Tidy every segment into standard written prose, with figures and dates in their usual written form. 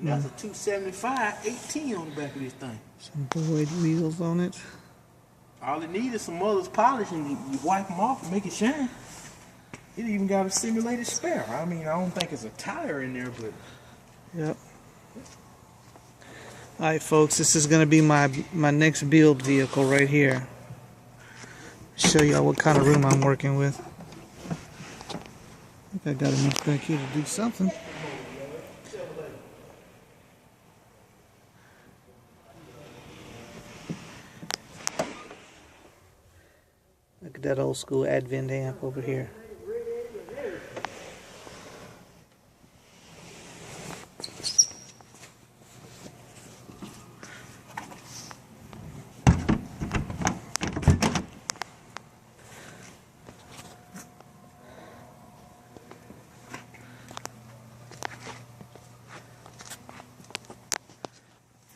That's a 275, 18 on the back of this thing. Some Boyd wheels on it. All it needs is some mother's polish and you wipe them off and make it shine. It even got a simulated spare. I mean, I don't think it's a tire in there, but... Yep. Alright folks, this is going to be my next build vehicle right here. Show y'all what kind of room I'm working with. I think I got enough back here to do something. Look at that old school Advent amp over here.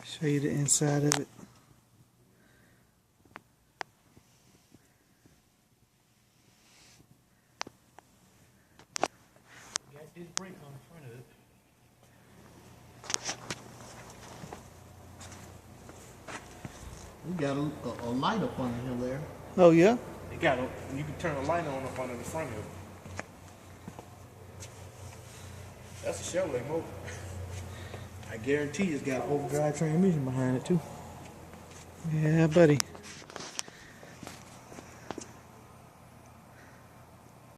Show you the inside of it. Got this brake on the front of it. We got a light up under here there. Oh yeah? You can turn a light on up under the front of it. That's a Chevrolet motor. I guarantee it's got an overdrive transmission behind it too. Yeah, buddy.